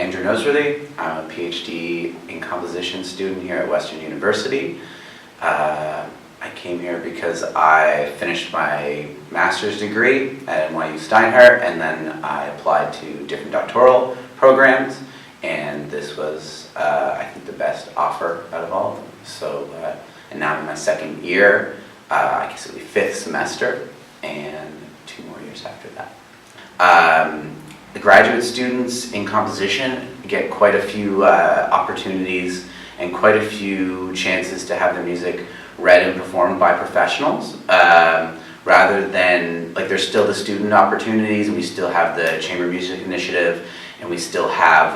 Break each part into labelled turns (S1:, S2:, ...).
S1: Andrew Noseworthy. I'm a PhD in composition student here at Western University. I came here because I finished my master's degree at NYU Steinhardt, and then I applied to different doctoral programs, and this was, I think, the best offer out of all of them. So, and now I'm in my second year, I guess it'll be fifth semester, and 2 more years after that. The graduate students in composition get quite a few opportunities and quite a few chances to have their music read and performed by professionals, rather than, like, there's still the student opportunities, and we still have the Chamber Music Initiative, and we still have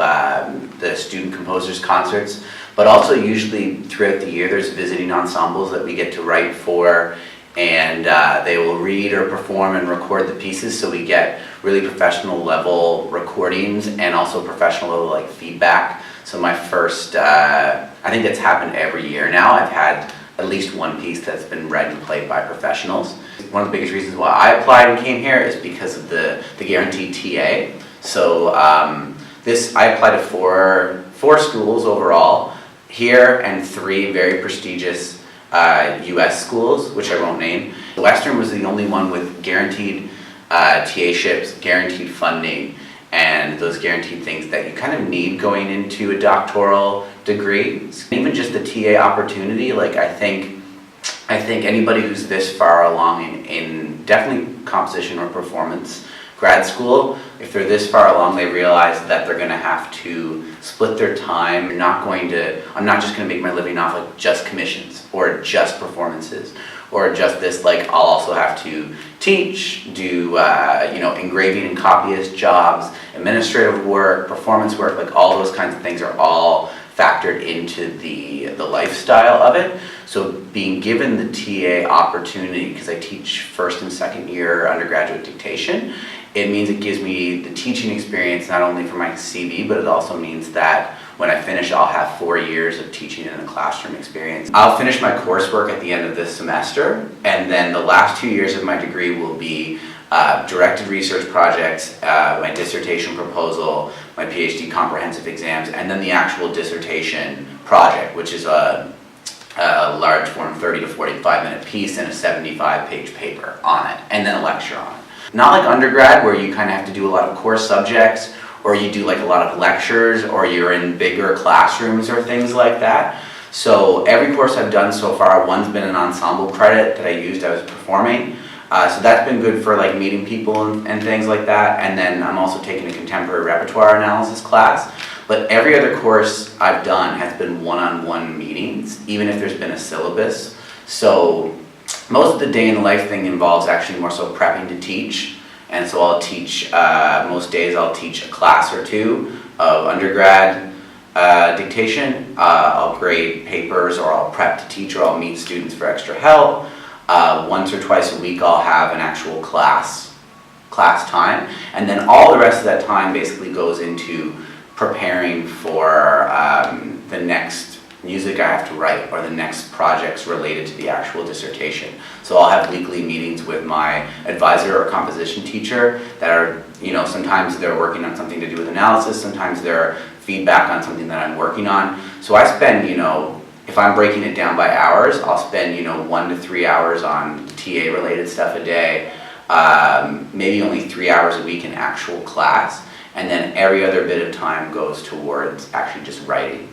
S1: the student composers concerts, but also usually throughout the year there's visiting ensembles that we get to write for, and they will read or perform and record the pieces, so we get really professional level recordings and also professional level, like, feedback. So my first, I think that's happened every year now. I've had at least one piece that's been read and played by professionals. One of the biggest reasons why I applied and came here is because of the guaranteed TA. So I applied to four schools overall here, and 3 very prestigious US schools, which I won't name. Western was the only one with guaranteed TA-ships, guaranteed funding, and those guaranteed things that you kind of need going into a doctoral degree. Even just the TA opportunity, like, I think anybody who's this far along in definitely composition or performance grad school, if they're this far along, they realize that they're going to have to split their time. I'm not just going to make my living off, like, just commissions or just performances or just this, like, I'll also have to teach, do engraving and copyist jobs, administrative work, performance work, like, all those kinds of things are all factored into the lifestyle of it. So being given the TA opportunity, because I teach first and second year undergraduate dictation, it means it gives me the teaching experience not only for my CV, but it also means that when I finish, I'll have 4 years of teaching in a classroom experience. I'll finish my coursework at the end of this semester, and then the last 2 years of my degree will be directed research projects, my dissertation proposal, my PhD comprehensive exams, and then the actual dissertation project, which is a large form 30 to 45 minute piece and a 75-page paper on it, and then a lecture on it. Not like undergrad, where you kind of have to do a lot of core subjects, or you do, like, a lot of lectures, or you're in bigger classrooms or things like that. So every course I've done so far, one's been an ensemble credit that I used I was performing. So that's been good for, like, meeting people and things like that. And then I'm also taking a contemporary repertoire analysis class. But every other course I've done has been one-on-one meetings, even if there's been a syllabus. So most of the day in the life thing involves actually more so prepping to teach. And so I'll teach, most days I'll teach a class or 2 of undergrad dictation. I'll grade papers, or I'll prep to teach, or I'll meet students for extra help. Once or twice a week I'll have an actual class time. And then all the rest of that time basically goes into preparing for the next music I have to write, or the next projects related to the actual dissertation. So I'll have weekly meetings with my advisor or composition teacher that are, sometimes they're working on something to do with analysis, sometimes they're feedback on something that I'm working on. So I spend, if I'm breaking it down by hours, I'll spend, 1 to 3 hours on TA related stuff a day, maybe only 3 hours a week in actual class, and then every other bit of time goes towards actually just writing.